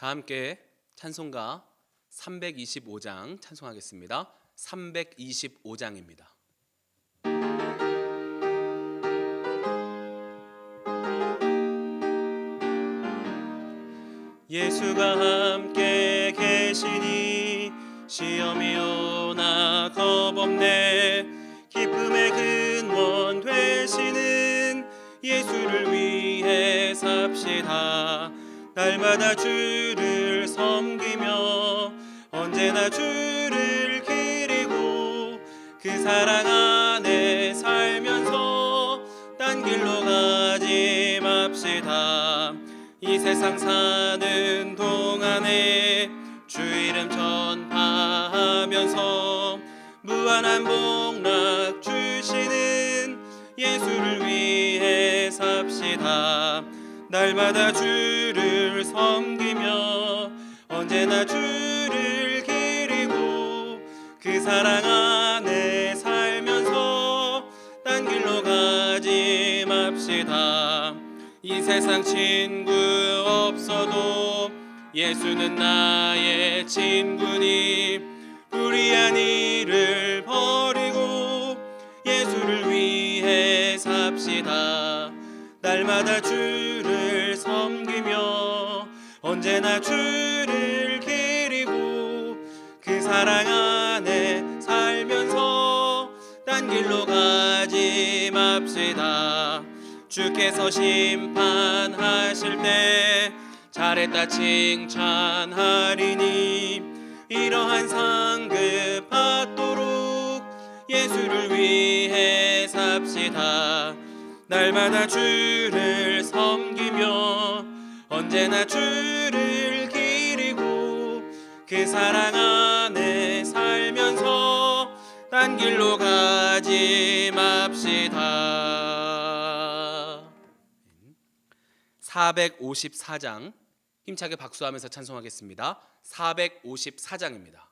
다 함께 찬송가 325장 찬송하겠습니다. 325장입니다. 예수가 함께 계시니 시험이 오나 겁없네. 기쁨의 근원 되시는 예수를 위해 삽시다. 날마다 주를 섬기며 언제나 주를 기리고 그 사랑 안에 살면서 딴 길로 가지 맙시다. 이 세상 사는 동안에 주 이름 전파하면서 무한한 복락 주시는 예수를 위해 삽시다. 날마다 주를 섬기며 언제나 주를 기리고 그 사랑 안에 살면서 딴 길로 가지 맙시다. 이 세상 친구 없어도 예수는 나의 친구니 불의한 일을 버리고 예수를 위해 삽시다. 날마다 주를 섬기며 언제나 주를 기리고 그 사랑 안에 살면서 딴 길로 가지 맙시다. 주께서 심판하실 때 잘했다 칭찬하리니 이러한 상급 받도록 예수를 위해 삽시다. 날마다 주를 섬기며 언제나 주를 기리고 그 사랑 안에 살면서 딴 길로 가지 맙시다. 454장 힘차게 박수하면서 찬송하겠습니다. 454장입니다.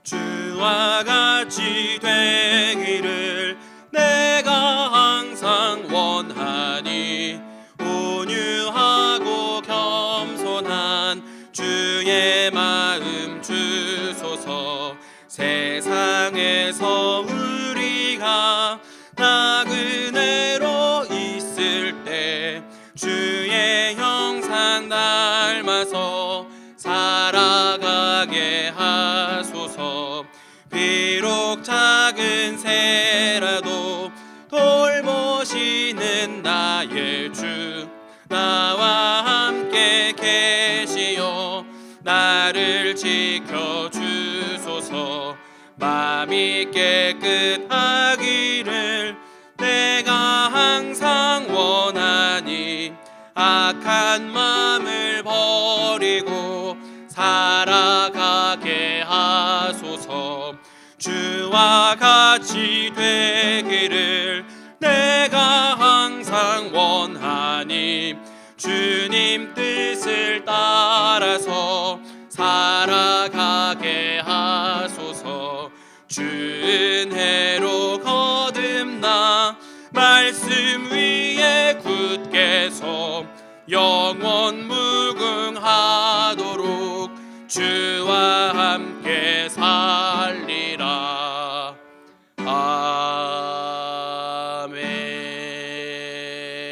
주와 같이 되기를 내가 항상 원하니 온유하고 겸손한 주의 마음 주소서. 세상에서 우리가 나그네로 있을 때 주의 형상 닮아서 살아가게 하소서. 비록 작은 새라도 돌보시는 나의 주 나와 함께 계시어 나를 지켜주소서. 마음이 깨끗하기를 내가 항상 원하니 악한 마음을 버리고 살아가게 하소서. 주와 같이 되기를 내가 항상 원하니 주님 뜻을 따라서 살아가게 하소서. 주 은혜로 거듭나 말씀 위에 굳게 서 영원 무궁하도록 주와 함께 살리라.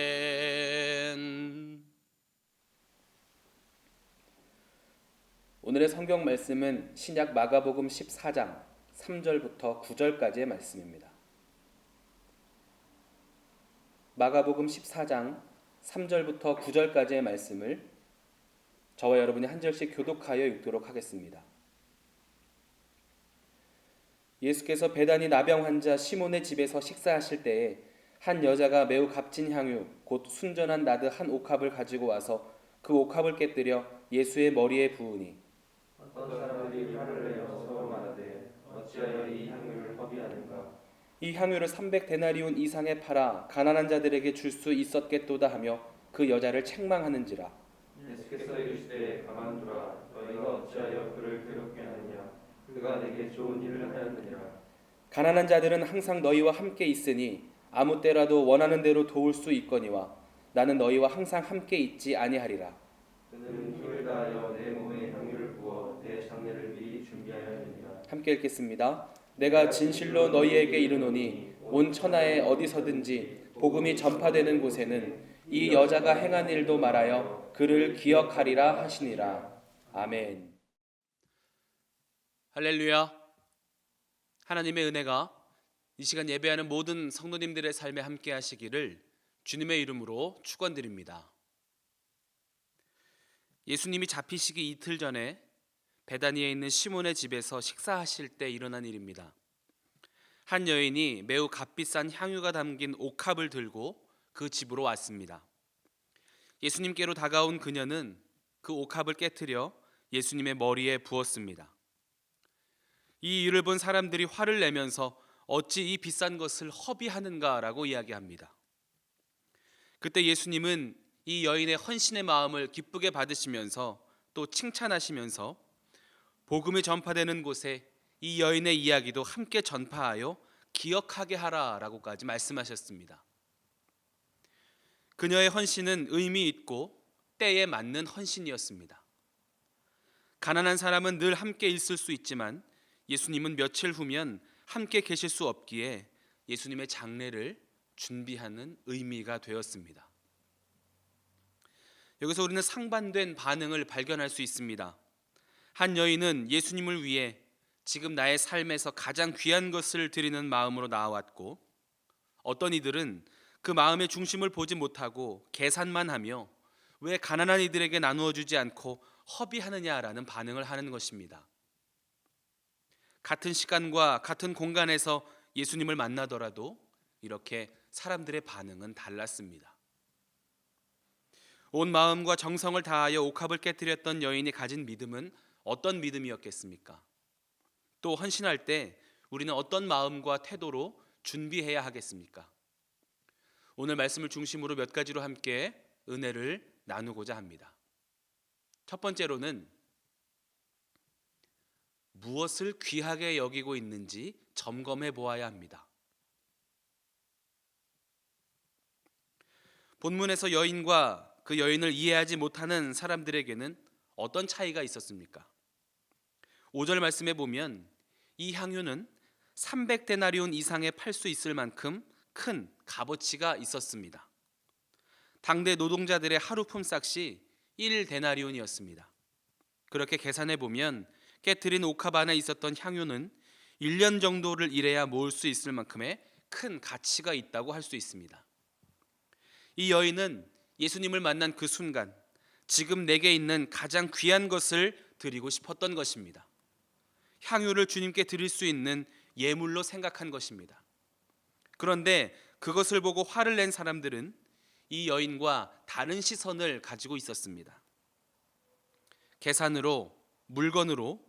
아멘. 오늘의 성경 말씀은 신약 마가복음 14장 3절부터 9절까지의 말씀입니다. 마가복음 14장 3절부터 9절까지의 말씀을 저와 여러분이 한 절씩 교독하여 읽도록 하겠습니다. 예수께서 베다니 나병 환자 시몬의 집에서 식사하실 때에 한 여자가 매우 값진 향유 곧 순전한 나드 한 옥합을 가지고 와서 그 옥합을 깨뜨려 예수의 머리에 부으니 어떤 사람들이 화를 내어 서로 말하되 어찌하여 이 향유를 허비하는가. 이 향유를 300데나리온 이상에 팔아 가난한 자들에게 줄 수 있었겠도다 하며 그 여자를 책망하는지라. 예수께서 이르시되 가만두라. 너희가 어찌하여 그를 괴롭게 하느냐. 그가 내게 좋은 일을 하였느니라. 가난한 자들은 항상 너희와 함께 있으니 아무 때라도 원하는 대로 도울 수 있거니와 나는 너희와 항상 함께 있지 아니하리라. 그는 힘을 다하여 내 몸에 향유를 부어 내 장례를 미리 준비하였느니라. 함께 읽겠습니다. 내가 진실로 너희에게 이르노니 온 천하에 어디서든지 복음이 전파되는 곳에는 이 여자가 행한 일도 말하여 그를 기억하리라 하시니라. 아멘. 할렐루야. 하나님의 은혜가 이 시간 예배하는 모든 성도님들의 삶에 함께 하시기를 주님의 이름으로 축원드립니다. 예수님이 잡히시기 이틀 전에 베다니에 있는 시몬의 집에서 식사하실 때 일어난 일입니다. 한 여인이 매우 값비싼 향유가 담긴 옥합을 들고 그 집으로 왔습니다. 예수님께로 다가온 그녀는 그 옥합을 깨트려 예수님의 머리에 부었습니다. 이 일을 본 사람들이 화를 내면서 어찌 이 비싼 것을 허비하는가라고 이야기합니다. 그때 예수님은 이 여인의 헌신의 마음을 기쁘게 받으시면서 또 칭찬하시면서 복음이 전파되는 곳에 이 여인의 이야기도 함께 전파하여 기억하게 하라라고까지 말씀하셨습니다. 그녀의 헌신은 의미 있고 때에 맞는 헌신이었습니다. 가난한 사람은 늘 함께 있을 수 있지만 예수님은 며칠 후면 함께 계실 수 없기에 예수님의 장례를 준비하는 의미가 되었습니다. 여기서 우리는 상반된 반응을 발견할 수 있습니다. 한 여인은 예수님을 위해 지금 나의 삶에서 가장 귀한 것을 드리는 마음으로 나아왔고, 어떤 이들은 그 마음의 중심을 보지 못하고 계산만 하며 왜 가난한 이들에게 나누어 주지 않고 허비하느냐라는 반응을 하는 것입니다. 같은 시간과 같은 공간에서 예수님을 만나더라도 이렇게 사람들의 반응은 달랐습니다. 온 마음과 정성을 다하여 옥합을 깨뜨렸던 여인이 가진 믿음은 어떤 믿음이었겠습니까? 또 헌신할 때 우리는 어떤 마음과 태도로 준비해야 하겠습니까? 오늘 말씀을 중심으로 몇 가지로 함께 은혜를 나누고자 합니다. 첫 번째로는 무엇을 귀하게 여기고 있는지 점검해 보아야 합니다. 본문에서 여인과 그 여인을 이해하지 못하는 사람들에게는 어떤 차이가 있었습니까? 5절 말씀에 보면 이 향유는 300데나리온 이상에 팔 수 있을 만큼 큰 값어치가 있었습니다. 당대 노동자들의 하루 품삯이 1데나리온이었습니다. 그렇게 계산해 보면 깨트린 옥합 안에 있었던 향유는 1년 정도를 일해야 모을 수 있을 만큼의 큰 가치가 있다고 할 수 있습니다. 이 여인은 예수님을 만난 그 순간 지금 내게 있는 가장 귀한 것을 드리고 싶었던 것입니다. 향유를 주님께 드릴 수 있는 예물로 생각한 것입니다. 그런데 그것을 보고 화를 낸 사람들은 이 여인과 다른 시선을 가지고 있었습니다. 계산으로, 물건으로,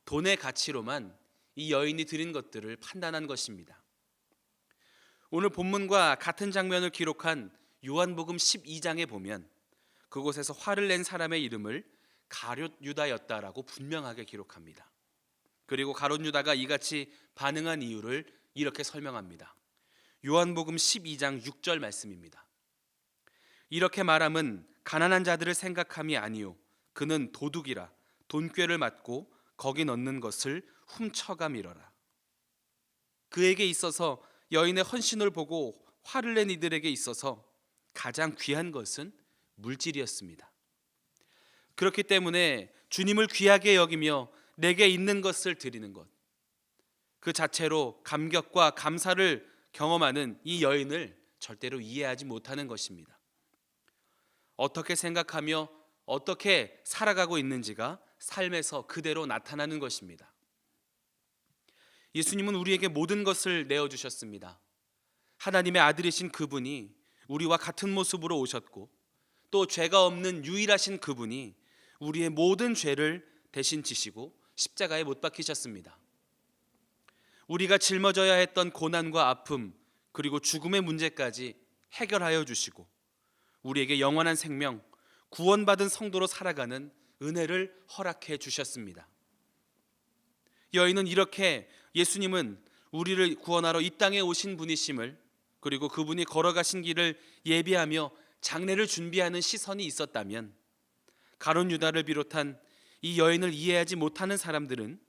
돈의 가치로만 이 여인이 드린 것들을 판단한 것입니다. 오늘 본문과 같은 장면을 기록한 요한복음 12장에 보면 그곳에서 화를 낸 사람의 이름을 가룟 유다였다라고 분명하게 기록합니다. 그리고 가룟 유다가 이같이 반응한 이유를 이렇게 설명합니다. 요한복음 12장 6절 말씀입니다. 이렇게 말함은 가난한 자들을 생각함이 아니요 그는 도둑이라 돈꾀를 맞고 거기 넣는 것을 훔쳐감이러라. 그에게 있어서 여인의 헌신을 보고 화를 낸 이들에게 있어서 가장 귀한 것은 물질이었습니다. 그렇기 때문에 주님을 귀하게 여기며 내게 있는 것을 드리는 것, 그 자체로 감격과 감사를 경험하는 이 여인을 절대로 이해하지 못하는 것입니다. 어떻게 생각하며 어떻게 살아가고 있는지가 삶에서 그대로 나타나는 것입니다. 예수님은 우리에게 모든 것을 내어주셨습니다. 하나님의 아들이신 그분이 우리와 같은 모습으로 오셨고 또 죄가 없는 유일하신 그분이 우리의 모든 죄를 대신 지시고 십자가에 못 박히셨습니다. 우리가 짊어져야 했던 고난과 아픔 그리고 죽음의 문제까지 해결하여 주시고 우리에게 영원한 생명, 구원받은 성도로 살아가는 은혜를 허락해 주셨습니다. 여인은 이렇게 예수님은 우리를 구원하러 이 땅에 오신 분이심을, 그리고 그분이 걸어가신 길을 예비하며 장례를 준비하는 시선이 있었다면, 가룟 유다를 비롯한 이 여인을 이해하지 못하는 사람들은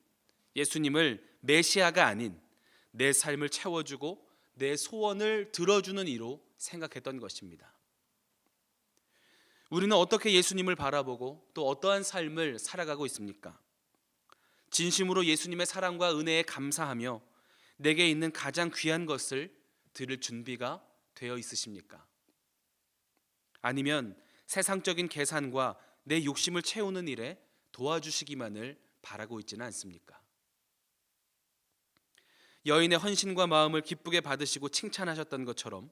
예수님을 메시아가 아닌 내 삶을 채워주고 내 소원을 들어주는 이로 생각했던 것입니다. 우리는 어떻게 예수님을 바라보고 또 어떠한 삶을 살아가고 있습니까? 진심으로 예수님의 사랑과 은혜에 감사하며 내게 있는 가장 귀한 것을 드릴 준비가 되어 있으십니까? 아니면 세상적인 계산과 내 욕심을 채우는 일에 도와주시기만을 바라고 있지는 않습니까? 여인의 헌신과 마음을 기쁘게 받으시고 칭찬하셨던 것처럼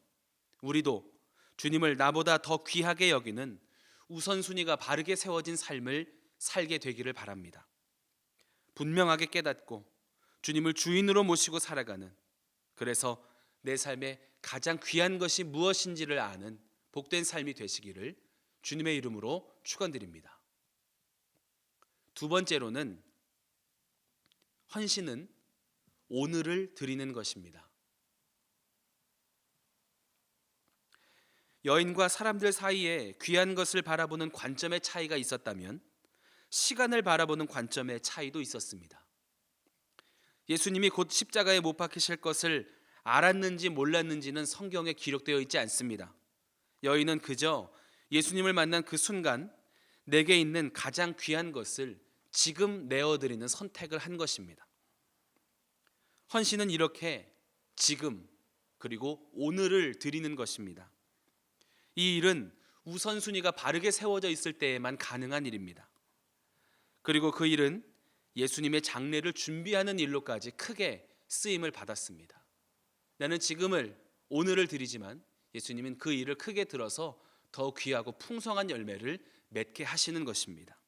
우리도 주님을 나보다 더 귀하게 여기는 우선순위가 바르게 세워진 삶을 살게 되기를 바랍니다. 분명하게 깨닫고 주님을 주인으로 모시고 살아가는, 그래서 내 삶에 가장 귀한 것이 무엇인지를 아는 복된 삶이 되시기를 주님의 이름으로 축원드립니다. 두 번째로는 헌신은 오늘을 드리는 것입니다. 여인과 사람들 사이에 귀한 것을 바라보는 관점의 차이가 있었다면 시간을 바라보는 관점의 차이도 있었습니다. 예수님이 곧 십자가에 못 박히실 것을 알았는지 몰랐는지는 성경에 기록되어 있지 않습니다. 여인은 그저 예수님을 만난 그 순간 내게 있는 가장 귀한 것을 지금 내어드리는 선택을 한 것입니다. 헌신은 이렇게 지금 그리고 오늘을 드리는 것입니다. 이 일은 우선순위가 바르게 세워져 있을 때에만 가능한 일입니다. 그리고 그 일은 예수님의 장례를 준비하는 일로까지 크게 쓰임을 받았습니다. 나는 지금을, 오늘을 드리지만 예수님은 그 일을 크게 들어서 더 귀하고 풍성한 열매를 맺게 하시는 것입니다.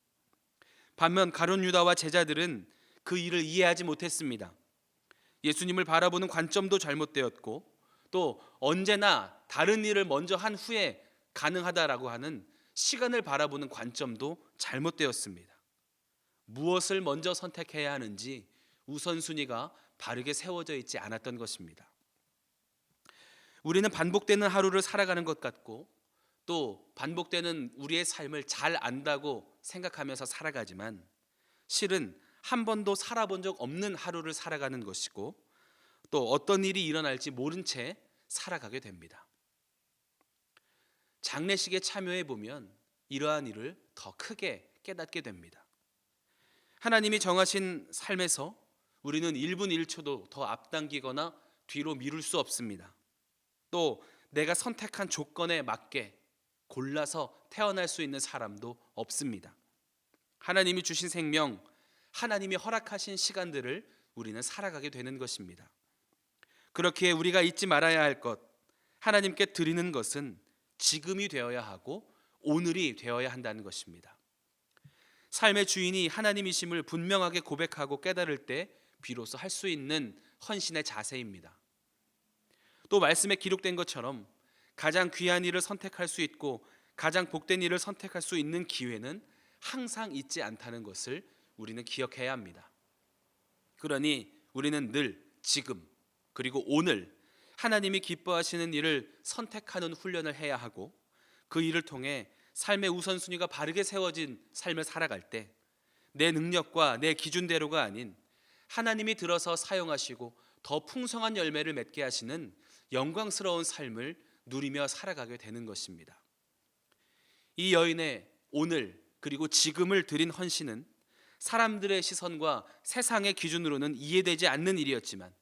반면 가룟 유다와 제자들은 그 일을 이해하지 못했습니다. 예수님을 바라보는 관점도 잘못되었고, 또 언제나 다른 일을 먼저 한 후에 가능하다라고 하는 시간을 바라보는 관점도 잘못되었습니다. 무엇을 먼저 선택해야 하는지 우선순위가 바르게 세워져 있지 않았던 것입니다. 우리는 반복되는 하루를 살아가는 것 같고 또 반복되는 우리의 삶을 잘 안다고 생각하면서 살아가지만 실은 한 번도 살아본 적 없는 하루를 살아가는 것이고 또 어떤 일이 일어날지 모른 채 살아가게 됩니다. 장례식에 참여해 보면 이러한 일을 더 크게 깨닫게 됩니다. 하나님이 정하신 삶에서 우리는 1분 1초도 더 앞당기거나 뒤로 미룰 수 없습니다. 또 내가 선택한 조건에 맞게 골라서 태어날 수 있는 사람도 없습니다. 하나님이 주신 생명, 하나님이 허락하신 시간들을 우리는 살아가게 되는 것입니다. 그렇기에 우리가 잊지 말아야 할 것, 하나님께 드리는 것은 지금이 되어야 하고 오늘이 되어야 한다는 것입니다. 삶의 주인이 하나님이심을 분명하게 고백하고 깨달을 때 비로소 할 수 있는 헌신의 자세입니다. 또 말씀에 기록된 것처럼 가장 귀한 일을 선택할 수 있고 가장 복된 일을 선택할 수 있는 기회는 항상 있지 않다는 것을 우리는 기억해야 합니다. 그러니 우리는 늘 지금 그리고 오늘 하나님이 기뻐하시는 일을 선택하는 훈련을 해야 하고 그 일을 통해 삶의 우선순위가 바르게 세워진 삶을 살아갈 때 내 능력과 내 기준대로가 아닌 하나님이 들어서 사용하시고 더 풍성한 열매를 맺게 하시는 영광스러운 삶을 누리며 살아가게 되는 것입니다. 이 여인의 오늘 그리고 지금을 드린 헌신은 사람들의 시선과 세상의 기준으로는 이해되지 않는 일이었지만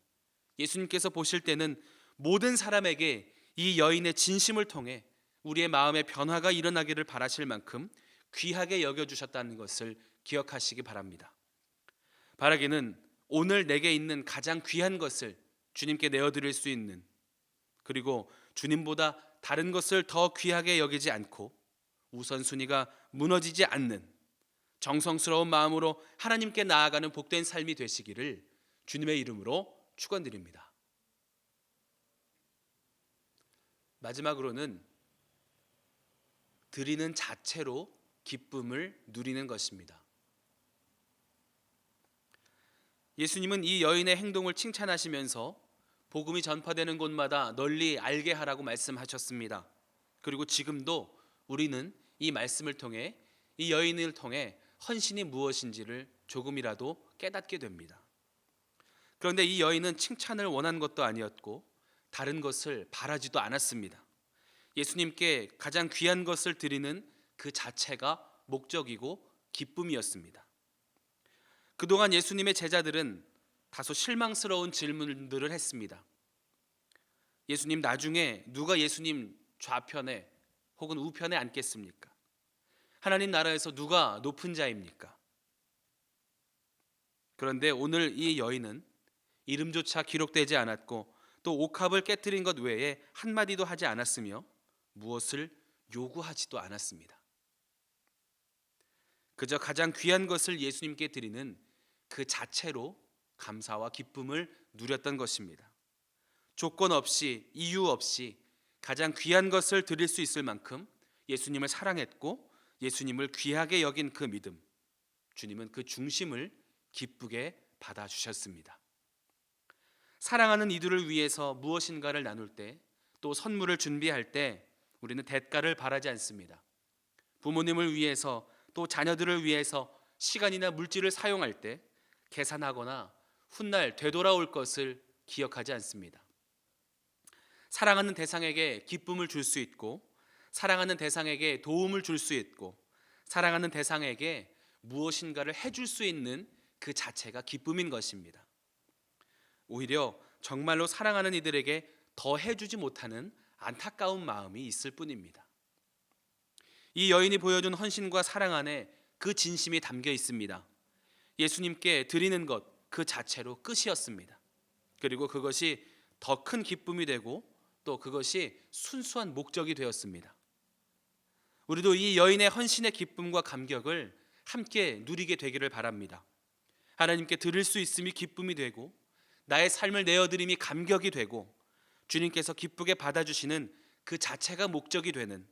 예수님께서 보실 때는 모든 사람에게 이 여인의 진심을 통해 우리의 마음의 변화가 일어나기를 바라실 만큼 귀하게 여겨주셨다는 것을 기억하시기 바랍니다. 바라기는 오늘 내게 있는 가장 귀한 것을 주님께 내어드릴 수 있는, 그리고 주님보다 다른 것을 더 귀하게 여기지 않고 우선순위가 무너지지 않는 정성스러운 마음으로 하나님께 나아가는 복된 삶이 되시기를 주님의 이름으로 축원드립니다. 마지막으로는 드리는 자체로 기쁨을 누리는 것입니다. 예수님은 이 여인의 행동을 칭찬하시면서 복음이 전파되는 곳마다 널리 알게 하라고 말씀하셨습니다. 그리고 지금도 우리는 이 말씀을 통해, 이 여인을 통해 헌신이 무엇인지를 조금이라도 깨닫게 됩니다. 그런데 이 여인은 칭찬을 원한 것도 아니었고 다른 것을 바라지도 않았습니다. 예수님께 가장 귀한 것을 드리는 그 자체가 목적이고 기쁨이었습니다. 그동안 예수님의 제자들은 다소 실망스러운 질문들을 했습니다. 예수님, 나중에 누가 예수님 좌편에 혹은 우편에 앉겠습니까? 하나님 나라에서 누가 높은 자입니까? 그런데 오늘 이 여인은 이름조차 기록되지 않았고 또 옥합을 깨뜨린 것 외에 한마디도 하지 않았으며 무엇을 요구하지도 않았습니다. 그저 가장 귀한 것을 예수님께 드리는 그 자체로 감사와 기쁨을 누렸던 것입니다. 조건 없이, 이유 없이 가장 귀한 것을 드릴 수 있을 만큼 예수님을 사랑했고 예수님을 귀하게 여긴 그 믿음, 주님은 그 중심을 기쁘게 받아주셨습니다. 사랑하는 이들을 위해서 무엇인가를 나눌 때, 또 선물을 준비할 때 우리는 대가를 바라지 않습니다. 부모님을 위해서, 또 자녀들을 위해서 시간이나 물질을 사용할 때 계산하거나 훗날 되돌아올 것을 기억하지 않습니다. 사랑하는 대상에게 기쁨을 줄 수 있고, 사랑하는 대상에게 도움을 줄 수 있고, 사랑하는 대상에게 무엇인가를 해줄 수 있는 그 자체가 기쁨인 것입니다. 오히려 정말로 사랑하는 이들에게 더 해주지 못하는 안타까운 마음이 있을 뿐입니다. 이 여인이 보여준 헌신과 사랑 안에 그 진심이 담겨 있습니다. 예수님께 드리는 것 그 자체로 끝이었습니다. 그리고 그것이 더 큰 기쁨이 되고 또 그것이 순수한 목적이 되었습니다. 우리도 이 여인의 헌신의 기쁨과 감격을 함께 누리게 되기를 바랍니다. 하나님께 드릴 수 있음이 기쁨이 되고 나의 삶을 내어드림이 감격이 되고 주님께서 기쁘게 받아주시는 그 자체가 목적이 되는,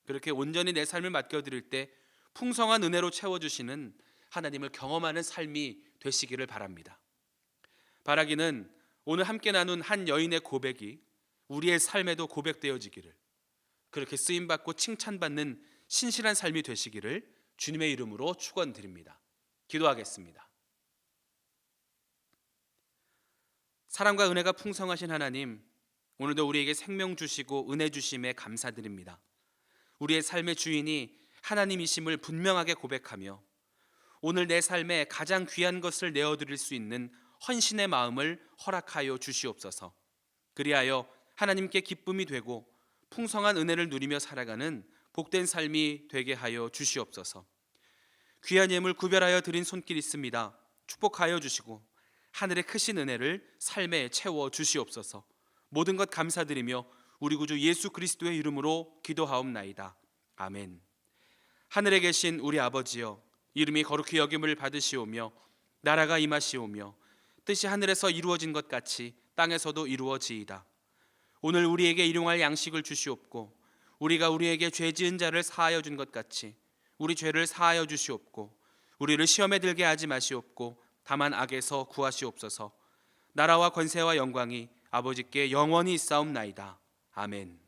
그렇게 온전히 내 삶을 맡겨드릴 때 풍성한 은혜로 채워주시는 하나님을 경험하는 삶이 되시기를 바랍니다. 바라기는 오늘 함께 나눈 한 여인의 고백이 우리의 삶에도 고백되어지기를, 그렇게 쓰임받고 칭찬받는 신실한 삶이 되시기를 주님의 이름으로 축원드립니다. 기도하겠습니다. 사랑과 은혜가 풍성하신 하나님, 오늘도 우리에게 생명 주시고 은혜 주심에 감사드립니다. 우리의 삶의 주인이 하나님이심을 분명하게 고백하며 오늘 내 삶에 가장 귀한 것을 내어드릴 수 있는 헌신의 마음을 허락하여 주시옵소서. 그리하여 하나님께 기쁨이 되고 풍성한 은혜를 누리며 살아가는 복된 삶이 되게 하여 주시옵소서. 귀한 예물 구별하여 드린 손길 있습니다. 축복하여 주시고 하늘의 크신 은혜를 삶에 채워 주시옵소서. 모든 것 감사드리며 우리 구주 예수 그리스도의 이름으로 기도하옵나이다. 아멘. 하늘에 계신 우리 아버지여, 이름이 거룩히 여김을 받으시오며 나라가 임하시오며 뜻이 하늘에서 이루어진 것 같이 땅에서도 이루어지이다. 오늘 우리에게 일용할 양식을 주시옵고 우리가 우리에게 죄 지은 자를 사하여 준 것 같이 우리 죄를 사하여 주시옵고 우리를 시험에 들게 하지 마시옵고 다만 악에서 구하시옵소서. 나라와 권세와 영광이 아버지께 영원히 있사옵나이다. 아멘.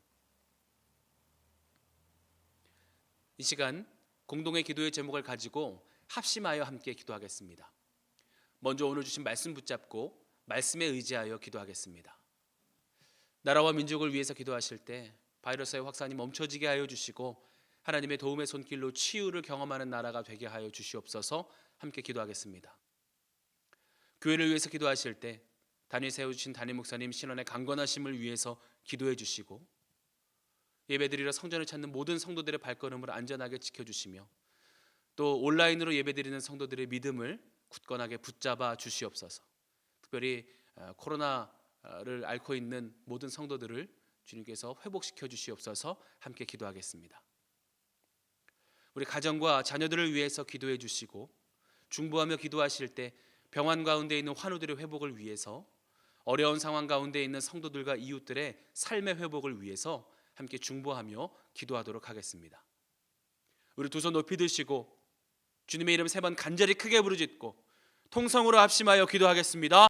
이 시간 공동의 기도의 제목을 가지고 합심하여 함께 기도하겠습니다. 먼저 오늘 주신 말씀 붙잡고 말씀에 의지하여 기도하겠습니다. 나라와 민족을 위해서 기도하실 때 바이러스의 확산이 멈춰지게 하여 주시고 하나님의 도움의 손길로 치유를 경험하는 나라가 되게 하여 주시옵소서. 함께 기도하겠습니다. 교회를 위해서 기도하실 때 단위 세우신 담임 목사님 신원의 강건하심을 위해서 기도해 주시고 예배드리러 성전을 찾는 모든 성도들의 발걸음을 안전하게 지켜주시며 또 온라인으로 예배드리는 성도들의 믿음을 굳건하게 붙잡아 주시옵소서. 특별히 코로나를 앓고 있는 모든 성도들을 주님께서 회복시켜 주시옵소서. 함께 기도하겠습니다. 우리 가정과 자녀들을 위해서 기도해 주시고 중보하며 기도하실 때 병환 가운데 있는 환우들의 회복을 위해서, 어려운 상황 가운데 있는 성도들과 이웃들의 삶의 회복을 위해서 함께 중보하며 기도하도록 하겠습니다. 우리 두 손 높이 드시고 주님의 이름 3번 간절히 크게 부르짖고 통성으로 합심하여 기도하겠습니다.